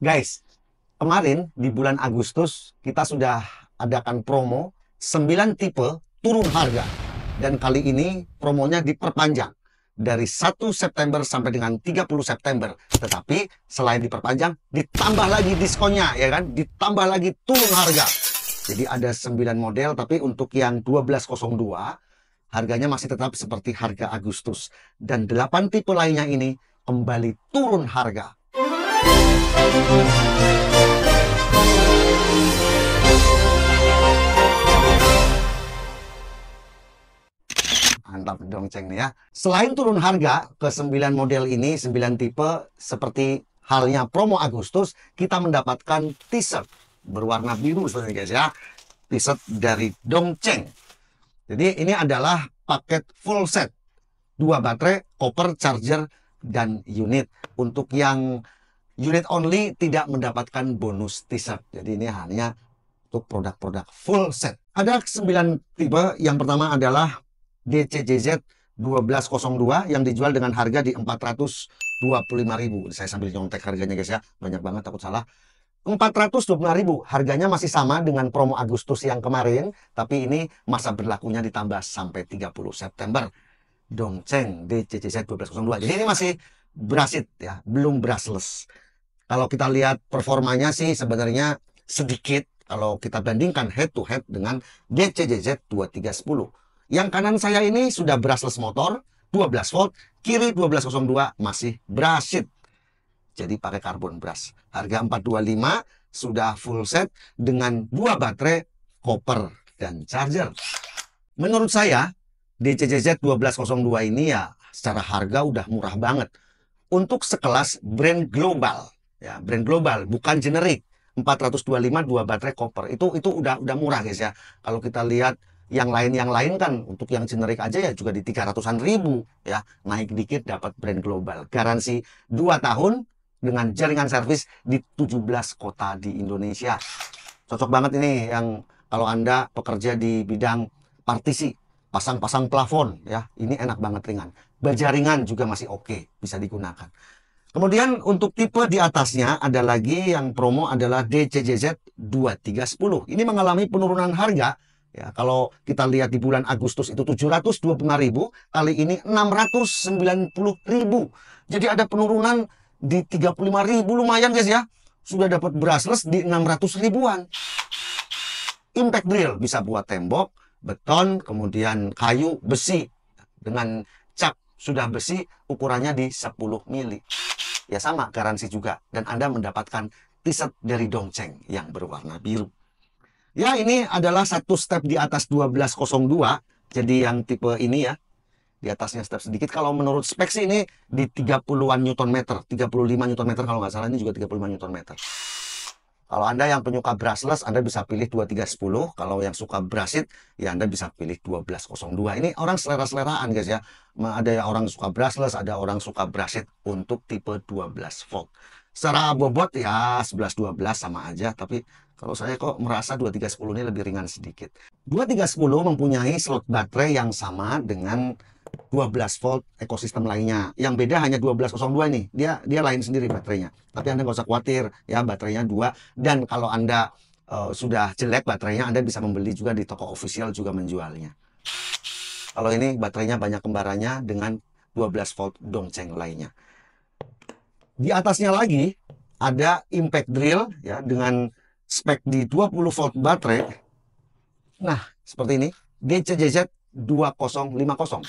Guys, kemarin di bulan Agustus kita sudah adakan promo 9 tipe turun harga. Dan kali ini promonya diperpanjang dari 1 September sampai dengan 30 September. Tetapi selain diperpanjang, ditambah lagi diskonnya, ya kan? Ditambah lagi turun harga. Jadi ada 9 model, tapi untuk yang 1202 harganya masih tetap seperti harga Agustus. Dan 8 tipe lainnya ini kembali turun harga. Mantap dong Ceng nih ya. Selain turun harga ke 9 model ini, 9 tipe, seperti halnya promo Agustus, kita mendapatkan t-shirt berwarna biru sebenarnya guys ya. T-shirt dari Dongcheng. Jadi ini adalah paket full set. 2 baterai, koper, charger, dan unit. Untuk yang unit only tidak mendapatkan bonus t-shirt. Jadi ini hanya untuk produk-produk full set. Ada 9 tipe. Yang pertama adalah DCJZ 1202 yang dijual dengan harga di 425.000. Saya sambil nyontek harganya guys ya. Banyak banget takut salah. 425.000 harganya masih sama dengan promo Agustus yang kemarin, tapi ini masa berlakunya ditambah sampai 30 September. Dongcheng DCJZ 1202. Jadi ini masih brushed ya, belum brushless. Kalau kita lihat performanya sih sebenarnya sedikit kalau kita bandingkan head to head dengan DCJZ 2310. Yang kanan saya ini sudah brushless motor 12 volt, kiri 1202 masih brushed. Jadi pakai carbon brush. Harga 425 sudah full set dengan 2 baterai, koper, dan charger. Menurut saya DCJZ 1202 ini ya secara harga udah murah banget. Untuk sekelas brand global, ya brand global bukan generik. 425 2 baterai koper itu udah murah guys ya. Kalau kita lihat yang lain kan untuk yang generik aja ya juga di 300-an ribu ya. Naik dikit dapat brand global. Garansi 2 tahun dengan jaringan servis di 17 kota di Indonesia. Cocok banget ini yang kalau Anda pekerja di bidang partisi, pasang-pasang plafon ya. Ini enak banget ringan. Berjaringan juga masih oke, bisa digunakan. Kemudian untuk tipe di atasnya ada lagi yang promo adalah DCJZ 2310. Ini mengalami penurunan harga. Ya, kalau kita lihat di bulan Agustus itu 725.000, kali ini 690.000. Jadi ada penurunan di 35.000, lumayan guys ya. Sudah dapat brushless di 600 ribuan. Impact drill bisa buat tembok, beton, kemudian kayu, besi. Dengan cap sudah besi, ukurannya di 10 mili. Ya sama, garansi juga. Dan Anda mendapatkan t-shirt dari Dongcheng yang berwarna biru. Ya ini adalah satu step di atas 1202. Jadi yang tipe ini ya. Di atasnya step sedikit. Kalau menurut spek sih ini di 30-an Newton meter. 35 Newton meter kalau nggak salah. Ini juga 35 Newton meter. Kalau Anda yang penyuka brushless, Anda bisa pilih 2310. Kalau yang suka brushed, ya Anda bisa pilih 1202. Ini orang selera-seleraan guys ya. Ada orang suka brushless, ada orang suka brushed untuk tipe 12 volt. Secara bobot ya 11-12 sama aja, tapi kalau saya kok merasa 2310 ini lebih ringan sedikit. 2310 mempunyai slot baterai yang sama dengan 12 volt ekosistem lainnya. Yang beda hanya 1202 ini. Dia lain sendiri baterainya. Tapi Anda nggak usah khawatir ya, baterainya 2. Dan kalau Anda sudah jelek baterainya, Anda bisa membeli juga di toko official juga menjualnya. Kalau ini baterainya banyak kembarannya dengan 12 volt Dongcheng lainnya. Di atasnya lagi ada impact drill ya dengan spek di 20 volt baterai. Nah, seperti ini. DCJZ 2050.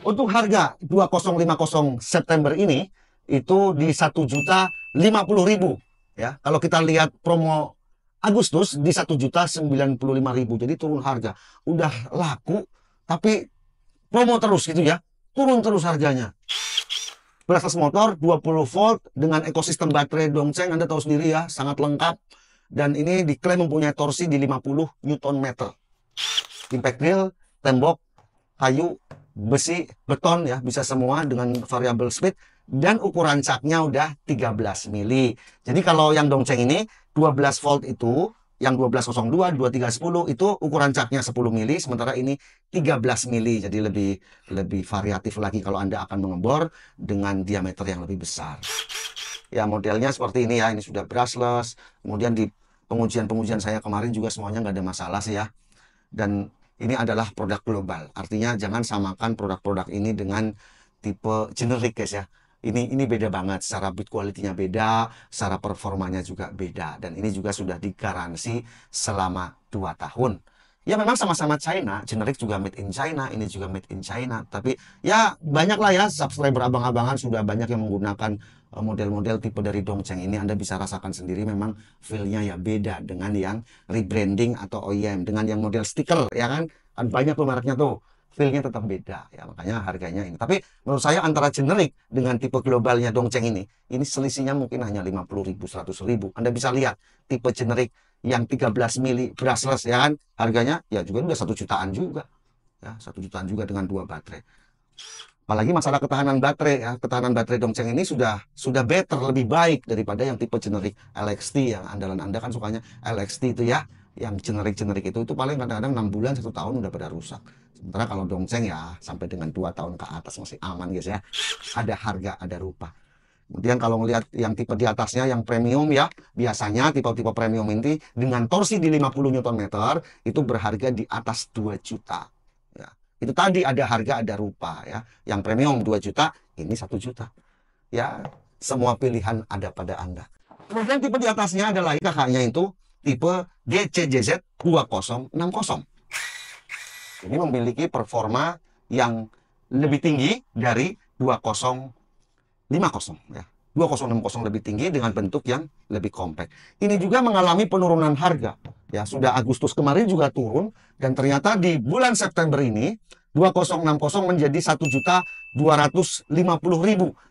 Untuk harga 2050 September ini itu di 1.050.000 ya. Kalau kita lihat promo Agustus di 1.095.000. Jadi turun harga. Udah laku tapi promo terus gitu ya. Turun terus harganya. Brushless motor 20 volt dengan ekosistem baterai Dongcheng, Anda tahu sendiri ya, sangat lengkap. Dan ini diklaim mempunyai torsi di 50 Newton meter. Impact drill, tembok, kayu, besi, beton ya, bisa semua dengan variable speed. Dan ukuran caknya udah 13 mili. Jadi kalau yang Dongcheng ini 12 volt itu, yang 1202, 2310 itu ukuran caknya 10 mili, sementara ini 13 mili. Jadi lebih variatif lagi kalau Anda akan mengebor dengan diameter yang lebih besar. Ya modelnya seperti ini ya, ini sudah brushless. Kemudian di pengujian-pengujian saya kemarin juga semuanya nggak ada masalah sih ya. Dan ini adalah produk global. Artinya jangan samakan produk-produk ini dengan tipe generik guys ya. Ini beda banget. Secara build quality-nya beda, secara performanya juga beda. Dan ini juga sudah digaransi selama 2 tahun. Ya memang sama-sama China, generik juga made in China, ini juga made in China. Tapi ya banyak lah ya subscriber abang-abangan sudah banyak yang menggunakan model-model tipe dari Dongcheng ini. Anda bisa rasakan sendiri memang feel-nya ya beda dengan yang rebranding atau OEM. Dengan yang model stiker ya kan, banyak tuh mereknya tuh. Feel-nya tetap beda ya, makanya harganya ini. Tapi menurut saya antara generik dengan tipe globalnya Dongcheng ini selisihnya mungkin hanya 50.000, 100.000. Anda bisa lihat tipe generik yang 13 mili brushless ya kan, harganya ya juga udah 1 jutaan juga ya, 1 jutaan juga dengan 2 baterai. Apalagi masalah ketahanan baterai ya, ketahanan baterai Dongcheng ini sudah better, lebih baik daripada yang tipe generik LXT yang andalan Anda kan sukanya LXT itu ya, yang generik-generik itu paling kadang-kadang 6 bulan 1 tahun udah pada rusak. Sementara kalau Dongcheng ya sampai dengan 2 tahun ke atas masih aman guys ya. Ada harga, ada rupa. Kemudian kalau melihat yang tipe di atasnya yang premium ya, biasanya tipe-tipe premium ini dengan torsi di 50 Nm itu berharga di atas 2 juta. Ya. Itu tadi ada harga ada rupa ya. Yang premium 2 juta, ini 1 juta. Ya, semua pilihan ada pada Anda. Kemudian tipe di atasnya adalah kakaknya itu tipe GCJZ 2060. Ini memiliki performa yang lebih tinggi dari 2050 ya. 2060 lebih tinggi dengan bentuk yang lebih kompak. Ini juga mengalami penurunan harga. Ya, sudah Agustus kemarin juga turun dan ternyata di bulan September ini 2060 menjadi 1.250.000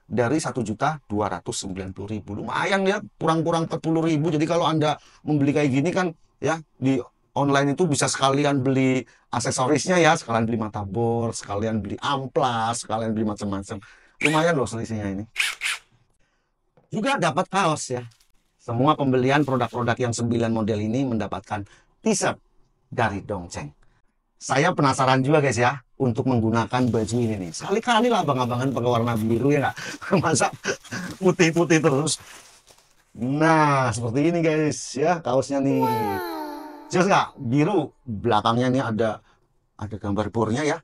dari 1.290.000. Lumayan ya, kurang-kurang 40.000. Jadi kalau Anda membeli kayak gini kan ya di online itu bisa sekalian beli aksesorisnya ya, sekalian beli mata bor, sekalian beli amplas, sekalian beli macam-macam. Lumayan loh selisihnya ini. Juga dapat kaos ya. Semua pembelian produk-produk yang 9 model ini mendapatkan t-shirt dari Dongcheng. Saya penasaran juga guys ya untuk menggunakan baju ini nih. Sekali-kali lah abang-abangan pakai warna biru ya nggak? Masa putih-putih terus. Nah seperti ini guys ya kaosnya nih. Jelas nggak? Biru belakangnya ini ada gambar bornya ya.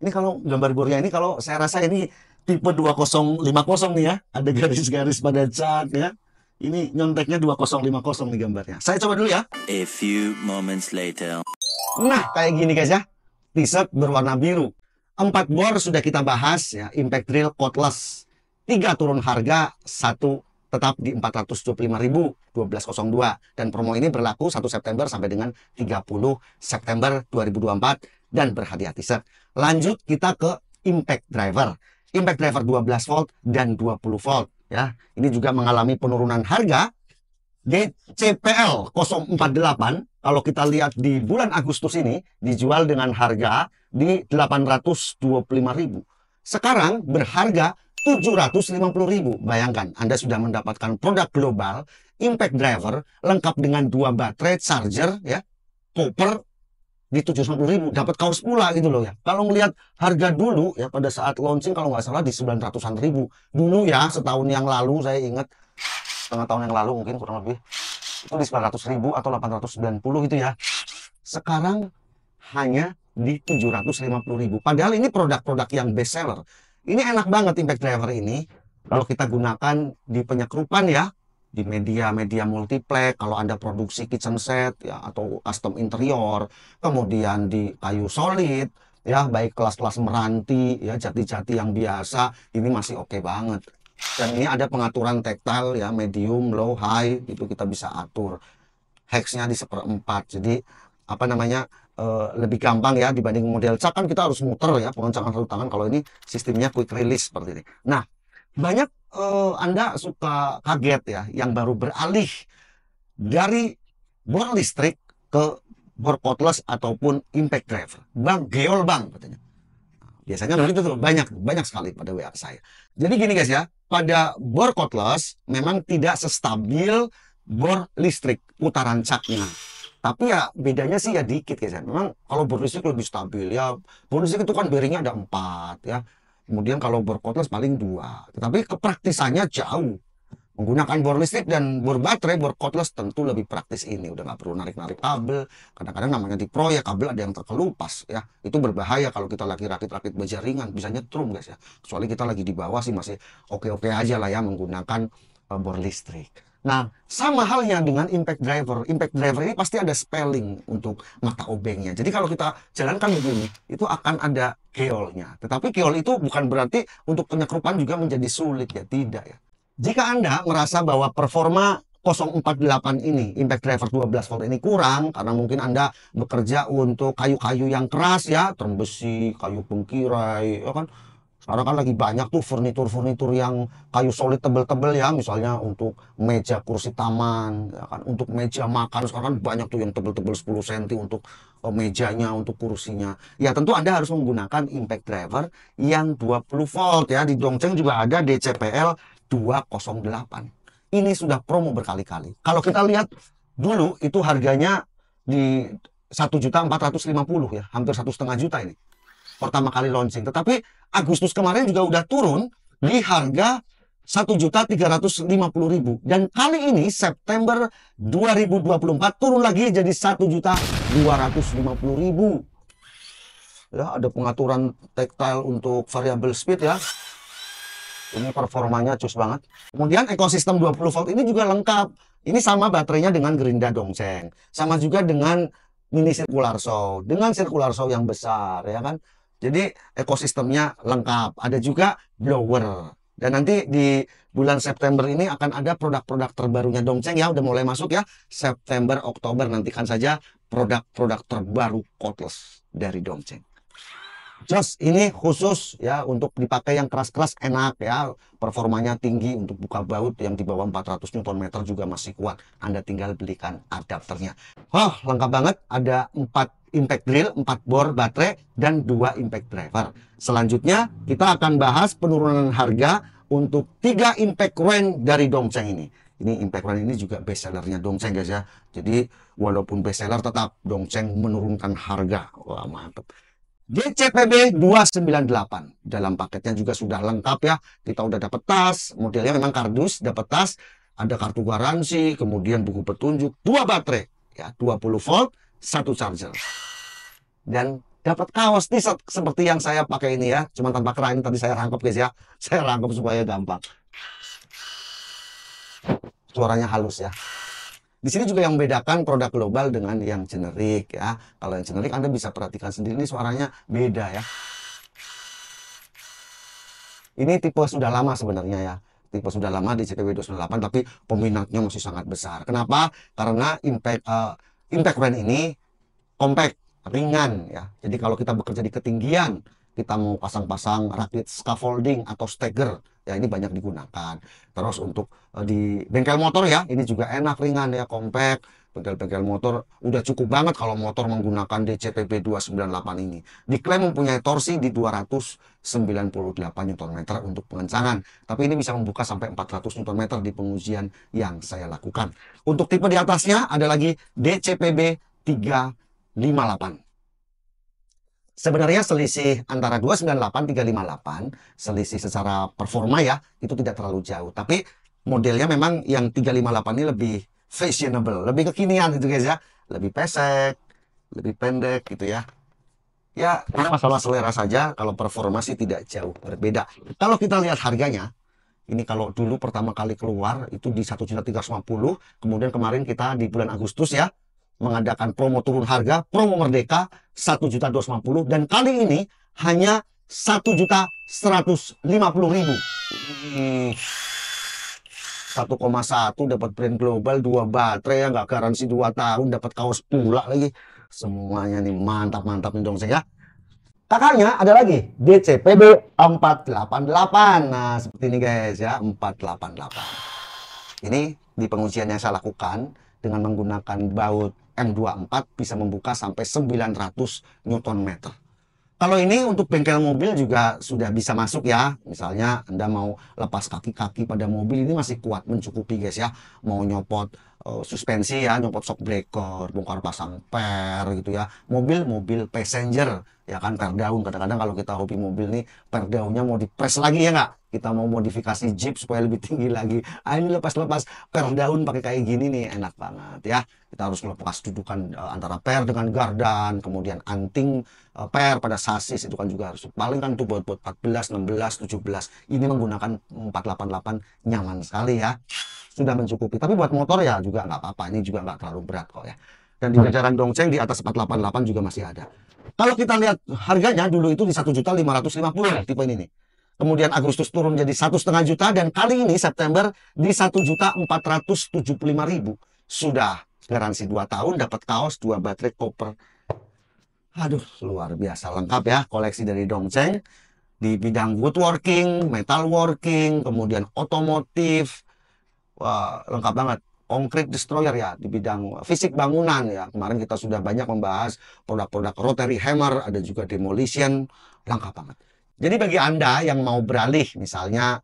Ini kalau gambar bornya ini kalau saya rasa ini tipe 2050 nih ya. Ada garis-garis pada cat ya. Ini nyonteknya 2050 nih gambarnya. Saya coba dulu ya. A few moments later. Nah, kayak gini guys ya. T-shirt berwarna biru. 4 bor sudah kita bahas ya. Impact Drill cordless. 3 turun harga, 1 tetap di 425.000 1202 dan promo ini berlaku 1 September sampai dengan 30 September 2024 dan berhadiah t-shirt. Lanjut kita ke Impact Driver. Impact Driver 12 volt dan 20 volt ya. Ini juga mengalami penurunan harga. DCPL 048 kalau kita lihat di bulan Agustus ini dijual dengan harga di 825.000. Sekarang berharga 750.000. Bayangkan Anda sudah mendapatkan produk global Impact Driver lengkap dengan 2 baterai charger ya, koper di 750.000, dapat kaos pula gitu loh ya. Kalau melihat harga dulu ya pada saat launching kalau nggak salah di 900-an ribu dulu ya, setahun yang lalu saya ingat, setengah tahun yang lalu mungkin kurang lebih itu di 900.000 atau 890 gitu ya. Sekarang hanya di 750.000. Padahal ini produk-produk yang best seller. Ini enak banget Impact Driver ini kalau kita gunakan di penyekrupan ya, di media-media multiplex, kalau Anda produksi kitchen set ya atau custom interior, kemudian di kayu solid ya, baik kelas-kelas meranti ya, jati-jati yang biasa, ini masih oke banget. Dan ini ada pengaturan tactile ya, medium, low, high, itu kita bisa atur. Hex-nya di 1/4. Jadi apa namanya? Lebih gampang ya dibanding model cak kan kita harus muter ya pengencangan satu tangan. Kalau ini sistemnya quick release seperti ini. Nah, banyak Anda suka kaget ya yang baru beralih dari bor listrik ke bor cordless ataupun impact driver. Bang, geol bang katanya. Biasanya begitu tuh, banyak sekali pada WA saya. Jadi gini guys ya, pada bor cordless memang tidak sestabil bor listrik putaran caknya. Tapi ya bedanya sih ya dikit guys ya. Memang kalau bor listrik lebih stabil ya. Bor listrik itu kan bearingnya ada 4 ya. Kemudian kalau bor cordless paling 2. Tetapi kepraktisannya jauh. Menggunakan bor listrik dan bor baterai, bor cordless tentu lebih praktis ini. Udah nggak perlu narik-narik kabel. Kadang-kadang namanya di proyek kabel ada yang terkelupas ya. Itu berbahaya kalau kita lagi rakit-rakit baja ringan, bisa nyetrum guys ya. Kecuali kita lagi di bawah sih masih oke-oke aja lah ya menggunakan bor listrik. Nah, sama halnya dengan impact driver. Impact driver ini pasti ada spelling untuk mata obengnya. Jadi kalau kita jalankan begini, itu akan ada geolnya. Tetapi geol itu bukan berarti untuk penyekrupan juga menjadi sulit ya, tidak ya. Jika Anda merasa bahwa performa 048 ini, impact driver 12 volt ini kurang, karena mungkin Anda bekerja untuk kayu-kayu yang keras ya, term besi, kayu pengkirai, ya kan. Sekarang kan lagi banyak tuh furnitur-furnitur yang kayu solid tebel-tebel ya, misalnya untuk meja kursi taman, ya kan, untuk meja makan. Sekarang kan banyak tuh yang tebel-tebel 10 cm untuk mejanya, untuk kursinya. Ya tentu Anda harus menggunakan impact driver yang 20 volt ya. Di Dongcheng juga ada DCPL 208. Ini sudah promo berkali-kali. Kalau kita lihat dulu itu harganya di 1.450.000 ya, hampir 1,5 juta ini pertama kali launching. Tetapi Agustus kemarin juga udah turun di harga 1.350.000. Dan kali ini September 2024 turun lagi jadi 1.250.000. Ya, ada pengaturan tactile untuk variable speed ya. Ini performanya cus banget. Kemudian ekosistem 20 volt ini juga lengkap. Ini sama baterainya dengan Gerinda Dongcheng. Sama juga dengan mini circular saw. Dengan circular saw yang besar ya kan. Jadi ekosistemnya lengkap. Ada juga blower. Dan nanti di bulan September ini akan ada produk-produk terbarunya Dongcheng ya. Udah mulai masuk ya. September, Oktober. Nantikan saja produk-produk terbaru cordless dari Dongcheng. Jos ini khusus ya untuk dipakai yang keras-keras enak ya, performanya tinggi untuk buka baut yang di bawah 400 Nm juga masih kuat. Anda tinggal belikan adapternya. Oh, lengkap banget, ada 4 impact drill, 4 bor baterai dan 2 impact driver. Selanjutnya kita akan bahas penurunan harga untuk 3 impact wrench dari Dongcheng ini. Ini impact wrench ini juga best sellernya Dongcheng guys ya. Jadi walaupun best seller tetap Dongcheng menurunkan harga. Wah, mantap. DCPB 298 dalam paketnya juga sudah lengkap ya. Kita udah dapat tas, modelnya memang kardus, dapat tas, ada kartu garansi, kemudian buku petunjuk, 2 baterai ya, 20 volt, 1 charger. Dan dapat kaos t-shirt seperti yang saya pakai ini ya, cuma tanpa kerah. Ini tadi saya rangkap guys ya. Saya rangkap supaya gampang. Suaranya halus ya. Di sini juga yang membedakan produk global dengan yang generik ya. Kalau yang generik Anda bisa perhatikan sendiri, ini suaranya beda ya. Ini tipe sudah lama sebenarnya ya. Tipe sudah lama di CPW 298 tapi peminatnya masih sangat besar. Kenapa? Karena impact wrench ini compact, ringan ya. Jadi kalau kita bekerja di ketinggian, kita mau pasang-pasang rakit scaffolding atau stagger, ya ini banyak digunakan. Terus untuk di bengkel motor ya, ini juga enak, ringan ya, compact. Bengkel-bengkel motor udah cukup banget kalau motor menggunakan DCPB 298 ini. Diklaim mempunyai torsi di 298 Nm untuk pengencangan. Tapi ini bisa membuka sampai 400 Nm di pengujian yang saya lakukan. Untuk tipe di atasnya ada lagi DCPB 358. Sebenarnya selisih antara 298 358, selisih secara performa ya, itu tidak terlalu jauh. Tapi modelnya memang yang 358 ini lebih fashionable, lebih kekinian gitu guys ya. Lebih pesek, lebih pendek gitu ya. Ya, masalah selera saja, kalau performa sih tidak jauh berbeda. Kalau kita lihat harganya, ini kalau dulu pertama kali keluar itu di 1.350.000, kemudian kemarin kita di bulan Agustus ya, mengadakan promo turun harga, promo Merdeka 1.250.000, dan kali ini hanya 1.150.000. 1,1 dapat brand global, 2 baterai ya, nggak garansi 2 tahun, dapat kaos pula lagi. Semuanya nih mantap-mantap nih Dongcheng ya. Kakaknya ada lagi DCPB 488. Nah, seperti ini guys ya, 488. Ini di pengujian yang saya lakukan dengan menggunakan baut M24 bisa membuka sampai 900 Nm. Kalau ini untuk bengkel mobil juga sudah bisa masuk ya. Misalnya Anda mau lepas kaki-kaki pada mobil, ini masih kuat, mencukupi guys ya. Mau nyopot suspensi ya, nyopot shock breaker, bongkar pasang per gitu ya. Mobil passenger Ya kan, per daun. Kadang-kadang kalau kita hobi mobil nih, per daunnya mau dipres lagi ya nggak? Kita mau modifikasi Jeep supaya lebih tinggi lagi. Ah, ini lepas-lepas per daun pakai kayak gini nih, enak banget ya. Kita harus lepas dudukan antara per dengan gardan, kemudian anting per pada sasis itu kan juga harus. Paling kan itu buat 14, 16, 17. Ini menggunakan 488 nyaman sekali ya. Sudah mencukupi. Tapi buat motor ya juga nggak apa-apa. Ini juga nggak terlalu berat kok ya. Dan di jajaran Dongceng di atas 488 juga masih ada. Kalau kita lihat harganya dulu itu di 1.550.000 tipe ini nih. Kemudian Agustus turun jadi 1,5 juta dan kali ini September di 1.475.000. Sudah garansi 2 tahun, dapat kaos, 2 baterai koper. Aduh, luar biasa lengkap ya koleksi dari Dongceng di bidang woodworking, metalworking, kemudian otomotif. Wah, lengkap banget. Concrete destroyer ya di bidang fisik bangunan ya. Kemarin kita sudah banyak membahas produk-produk rotary hammer, ada juga demolition, lengkap banget. Jadi bagi Anda yang mau beralih misalnya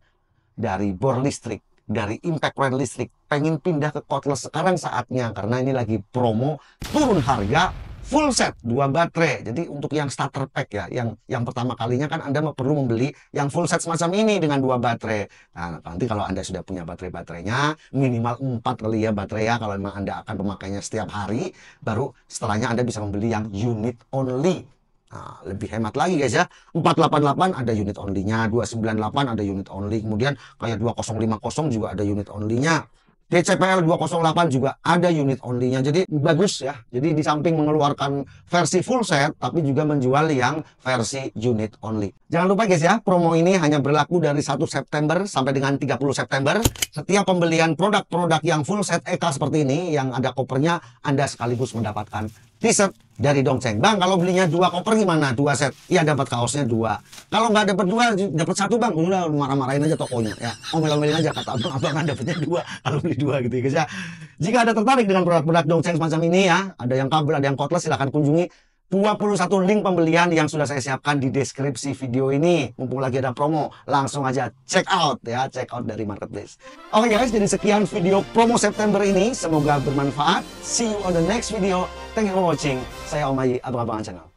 dari bor listrik, dari impact coil listrik, pengen pindah ke cordless, sekarang saatnya karena ini lagi promo turun harga full set 2 baterai. Jadi untuk yang starter pack ya, yang pertama kalinya kan Anda perlu membeli yang full set semacam ini dengan 2 baterai. Nah, nanti kalau Anda sudah punya baterainya minimal 4 kali ya baterai ya, kalau memang Anda akan pemakainya setiap hari, baru setelahnya Anda bisa membeli yang unit only. Nah, lebih hemat lagi guys ya. 488 ada unit only-nya, 298 ada unit only, kemudian kayak 2050 juga ada unit only-nya. DCPL 208 juga ada unit only-nya. Jadi bagus ya. Jadi di samping mengeluarkan versi full set, tapi juga menjual yang versi unit only. Jangan lupa guys ya, promo ini hanya berlaku dari 1 September sampai dengan 30 September. Setiap pembelian produk-produk yang full set EK seperti ini, yang ada kopernya, Anda sekaligus mendapatkan t-shirt dari Dongceng. Bang, kalau belinya 2 koper gimana? 2 set? Iya, dapat kaosnya 2. Kalau nggak dapat 2, dapat 1 bang. Udah marah-marahin aja tokonya ya. Omel-omelin aja kata abang dapatnya 2 kalau beli 2 gitu ya guys ya. Jika Anda tertarik dengan produk-produk Dongceng semacam ini ya, ada yang kabel, ada yang cordless, silahkan kunjungi 21 link pembelian yang sudah saya siapkan di deskripsi video ini. Mumpung lagi ada promo, langsung aja check out ya, check out dari marketplace. Oke guys, jadi sekian video promo September ini, semoga bermanfaat. See you on the next video. Thank you for watching. Saya Om Haji, Abang-Abangan Channel.